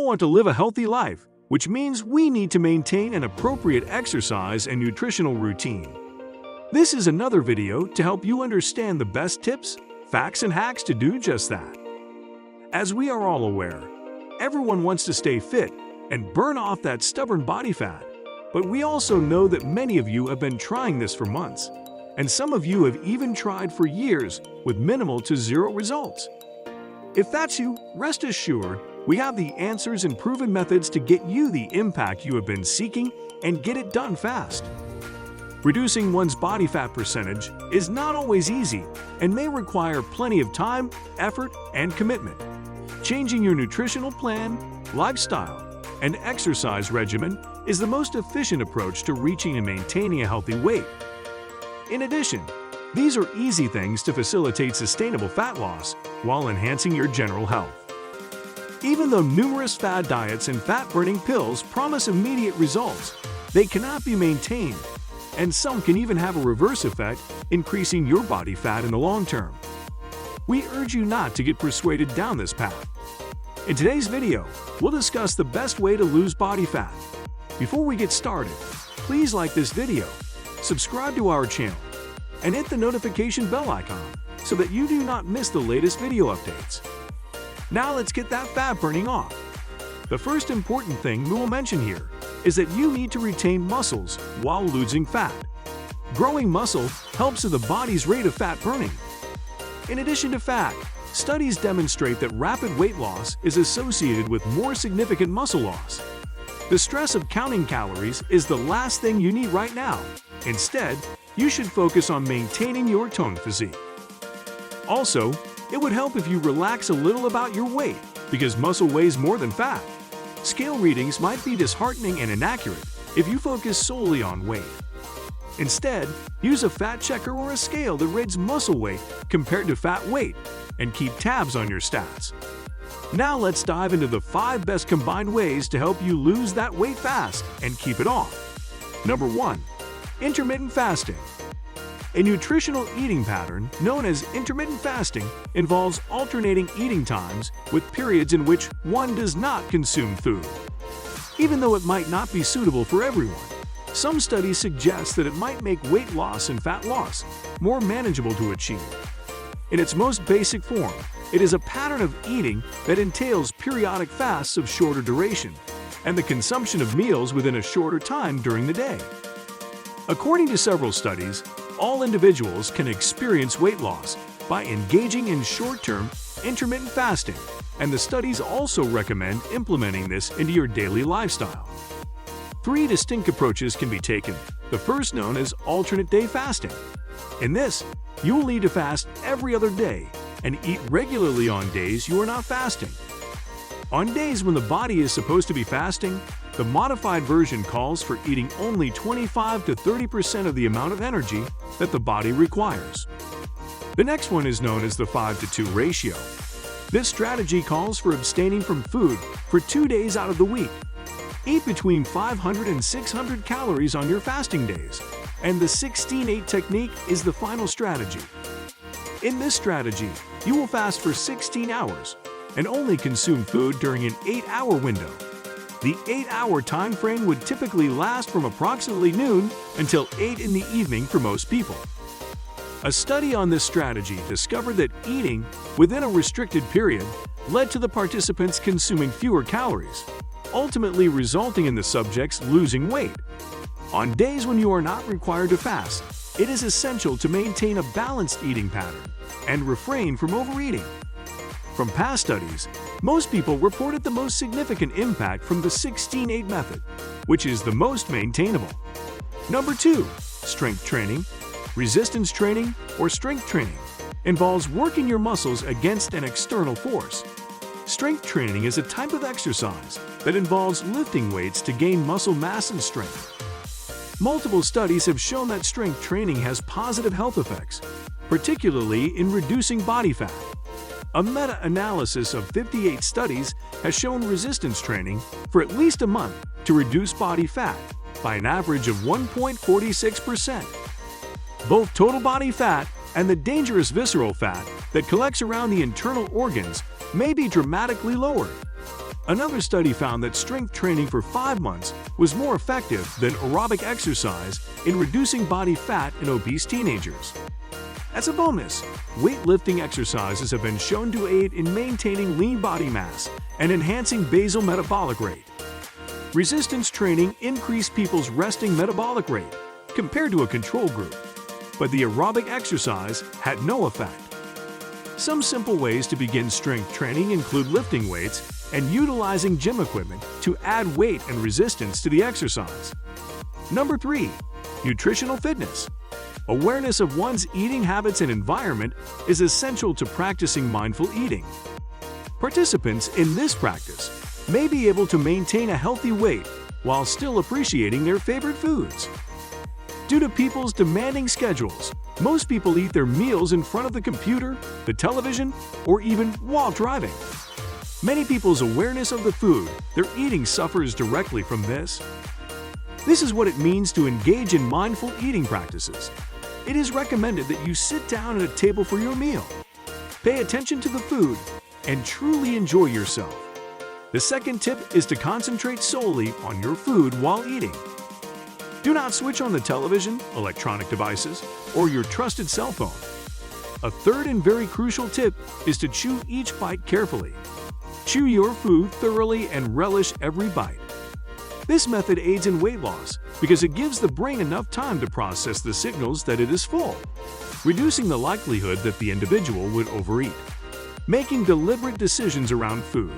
want to live a healthy life, which means we need to maintain an appropriate exercise and nutritional routine. This is another video to help you understand the best tips, facts, and hacks to do just that. As we are all aware, everyone wants to stay fit and burn off that stubborn body fat. But we also know that many of you have been trying this for months, and some of you have even tried for years with minimal to zero results. If that's you, rest assured, we have the answers and proven methods to get you the impact you have been seeking and get it done fast. Reducing one's body fat percentage is not always easy and may require plenty of time, effort, and commitment. Changing your nutritional plan, lifestyle, and exercise regimen is the most efficient approach to reaching and maintaining a healthy weight. In addition, these are easy things to facilitate sustainable fat loss while enhancing your general health. Even though numerous fad diets and fat-burning pills promise immediate results, they cannot be maintained, and some can even have a reverse effect, increasing your body fat in the long term. We urge you not to get persuaded down this path. In today's video, we'll discuss the best way to lose body fat. Before we get started, please like this video, subscribe to our channel, and hit the notification bell icon so that you do not miss the latest video updates. Now let's get that fat burning off. The first important thing we will mention here is that you need to retain muscles while losing fat. Growing muscle helps in the body's rate of fat burning. In addition to fat, studies demonstrate that rapid weight loss is associated with more significant muscle loss. The stress of counting calories is the last thing you need right now. Instead, you should focus on maintaining your toned physique. Also, it would help if you relax a little about your weight because muscle weighs more than fat. Scale readings might be disheartening and inaccurate if you focus solely on weight. Instead, use a fat checker or a scale that rates muscle weight compared to fat weight and keep tabs on your stats. Now let's dive into the 5 best combined ways to help you lose that weight fast and keep it off. Number 1. Intermittent fasting. A nutritional eating pattern known as intermittent fasting involves alternating eating times with periods in which one does not consume food. Even though it might not be suitable for everyone, some studies suggest that it might make weight loss and fat loss more manageable to achieve. In its most basic form, it is a pattern of eating that entails periodic fasts of shorter duration and the consumption of meals within a shorter time during the day. According to several studies, all individuals can experience weight loss by engaging in short-term intermittent fasting, and the studies also recommend implementing this into your daily lifestyle. 3 distinct approaches can be taken, the first known as alternate day fasting. In this, you will need to fast every other day and eat regularly on days you are not fasting. On days when the body is supposed to be fasting, the modified version calls for eating only 25 to 30% of the amount of energy that the body requires. The next one is known as the 5-to-2 ratio. This strategy calls for abstaining from food for 2 days out of the week. Eat between 500 and 600 calories on your fasting days, and the 16-8 technique is the final strategy. In this strategy, you will fast for 16 hours and only consume food during an 8-hour window. The 8-hour time frame would typically last from approximately noon until 8 in the evening for most people. A study on this strategy discovered that eating within a restricted period led to the participants consuming fewer calories, ultimately resulting in the subjects losing weight. On days when you are not required to fast, it is essential to maintain a balanced eating pattern and refrain from overeating. From past studies, most people reported the most significant impact from the 16-8 method, which is the most maintainable. Number 2. Strength training. Resistance training, or strength training, involves working your muscles against an external force. Strength training is a type of exercise that involves lifting weights to gain muscle mass and strength. Multiple studies have shown that strength training has positive health effects, particularly in reducing body fat. A meta-analysis of 58 studies has shown resistance training for at least a month to reduce body fat by an average of 1.46%. Both total body fat and the dangerous visceral fat that collects around the internal organs may be dramatically lowered. Another study found that strength training for 5 months was more effective than aerobic exercise in reducing body fat in obese teenagers. As a bonus, weightlifting exercises have been shown to aid in maintaining lean body mass and enhancing basal metabolic rate. Resistance training increased people's resting metabolic rate compared to a control group, but the aerobic exercise had no effect. Some simple ways to begin strength training include lifting weights and utilizing gym equipment to add weight and resistance to the exercise. Number 3. Nutritional fitness. Awareness of one's eating habits and environment is essential to practicing mindful eating. Participants in this practice may be able to maintain a healthy weight while still appreciating their favorite foods. Due to people's demanding schedules, most people eat their meals in front of the computer, the television, or even while driving. Many people's awareness of the food they're eating suffers directly from this. This is what it means to engage in mindful eating practices. It is recommended that you sit down at a table for your meal, pay attention to the food, and truly enjoy yourself. The second tip is to concentrate solely on your food while eating. Do not switch on the television, electronic devices, or your trusted cell phone. A third and very crucial tip is to chew each bite carefully. Chew your food thoroughly and relish every bite. This method aids in weight loss because it gives the brain enough time to process the signals that it is full, reducing the likelihood that the individual would overeat. Making deliberate decisions around food.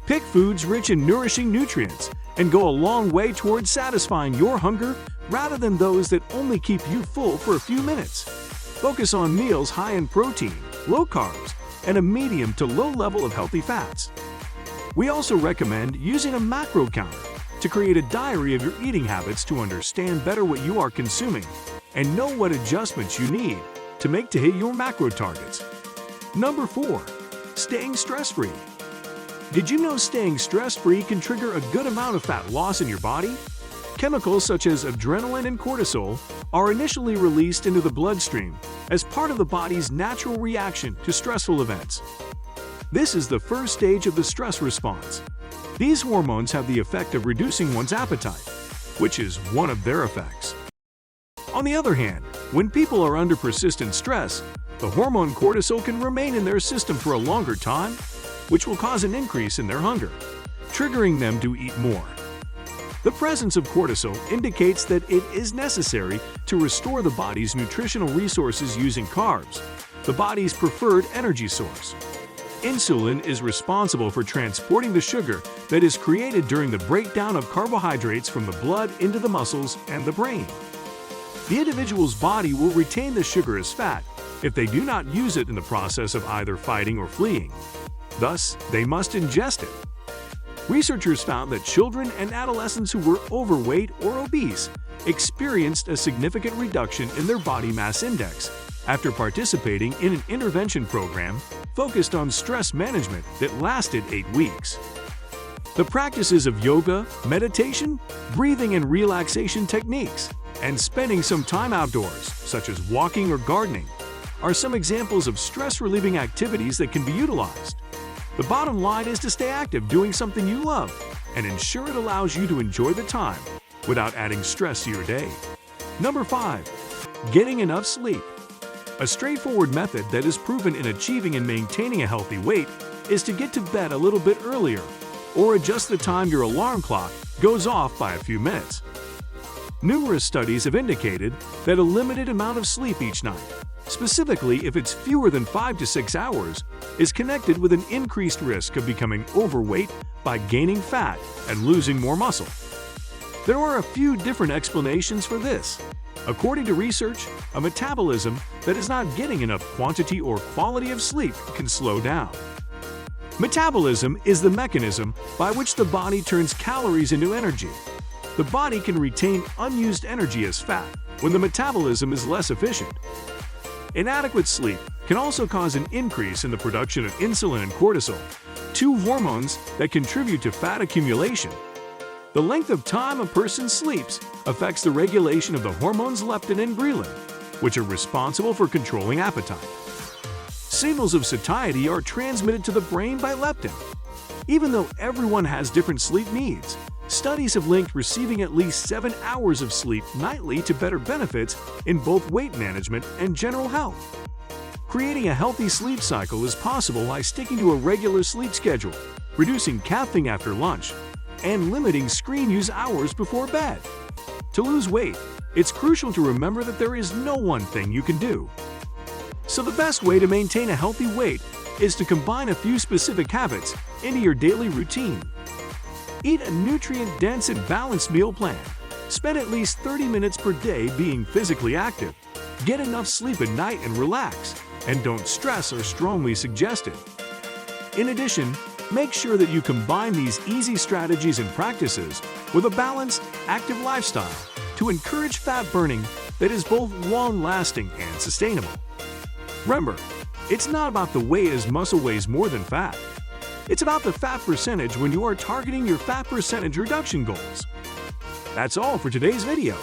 Pick foods rich in nourishing nutrients and go a long way towards satisfying your hunger rather than those that only keep you full for a few minutes. Focus on meals high in protein, low carbs, and a medium to low level of healthy fats. We also recommend using a macro counter to create a diary of your eating habits to understand better what you are consuming and know what adjustments you need to make to hit your macro targets. Number 4. Staying stress-free. Did you know staying stress-free can trigger a good amount of fat loss in your body? Chemicals such as adrenaline and cortisol are initially released into the bloodstream as part of the body's natural reaction to stressful events. This is the first stage of the stress response. These hormones have the effect of reducing one's appetite, which is one of their effects. On the other hand, when people are under persistent stress, the hormone cortisol can remain in their system for a longer time, which will cause an increase in their hunger, triggering them to eat more. The presence of cortisol indicates that it is necessary to restore the body's nutritional resources using carbs, the body's preferred energy source. Insulin is responsible for transporting the sugar that is created during the breakdown of carbohydrates from the blood into the muscles and the brain. The individual's body will retain the sugar as fat if they do not use it in the process of either fighting or fleeing. Thus, they must ingest it. Researchers found that children and adolescents who were overweight or obese experienced a significant reduction in their body mass index after participating in an intervention program focused on stress management that lasted 8 weeks. The practices of yoga, meditation, breathing and relaxation techniques, and spending some time outdoors, such as walking or gardening, are some examples of stress-relieving activities that can be utilized. The bottom line is to stay active doing something you love and ensure it allows you to enjoy the time without adding stress to your day. Number 5. Getting enough sleep. A straightforward method that is proven in achieving and maintaining a healthy weight is to get to bed a little bit earlier or adjust the time your alarm clock goes off by a few minutes. Numerous studies have indicated that a limited amount of sleep each night, specifically if it's fewer than 5 to 6 hours, is connected with an increased risk of becoming overweight by gaining fat and losing more muscle. There are a few different explanations for this. According to research, a metabolism that is not getting enough quantity or quality of sleep can slow down. Metabolism is the mechanism by which the body turns calories into energy. The body can retain unused energy as fat when the metabolism is less efficient. Inadequate sleep can also cause an increase in the production of insulin and cortisol, two hormones that contribute to fat accumulation. The length of time a person sleeps affects the regulation of the hormones leptin and ghrelin, which are responsible for controlling appetite. Signals of satiety are transmitted to the brain by leptin. Even though everyone has different sleep needs, studies have linked receiving at least 7 hours of sleep nightly to better benefits in both weight management and general health. Creating a healthy sleep cycle is possible by sticking to a regular sleep schedule, reducing caffeine after lunch, and limiting screen use hours before bed. To lose weight, it's crucial to remember that there is no one thing you can do. So the best way to maintain a healthy weight is to combine a few specific habits into your daily routine. Eat a nutrient-dense and balanced meal plan. Spend at least 30 minutes per day being physically active. Get enough sleep at night and relax, and don't stress or strongly suggest it. In addition, make sure that you combine these easy strategies and practices with a balanced, active lifestyle to encourage fat burning that is both long-lasting and sustainable. Remember, it's not about the way as muscle weighs more than fat. It's about the fat percentage when you are targeting your fat percentage reduction goals. That's all for today's video.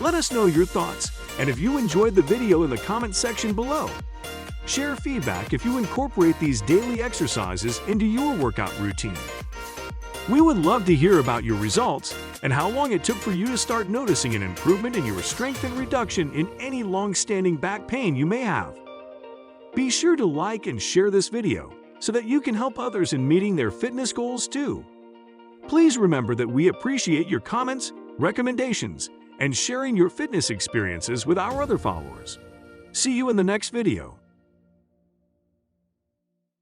Let us know your thoughts, and if you enjoyed the video in the comment section below. Share feedback if you incorporate these daily exercises into your workout routine. We would love to hear about your results and how long it took for you to start noticing an improvement in your strength and reduction in any long-standing back pain you may have. Be sure to like and share this video so that you can help others in meeting their fitness goals too. Please remember that we appreciate your comments, recommendations, and sharing your fitness experiences with our other followers. See you in the next video.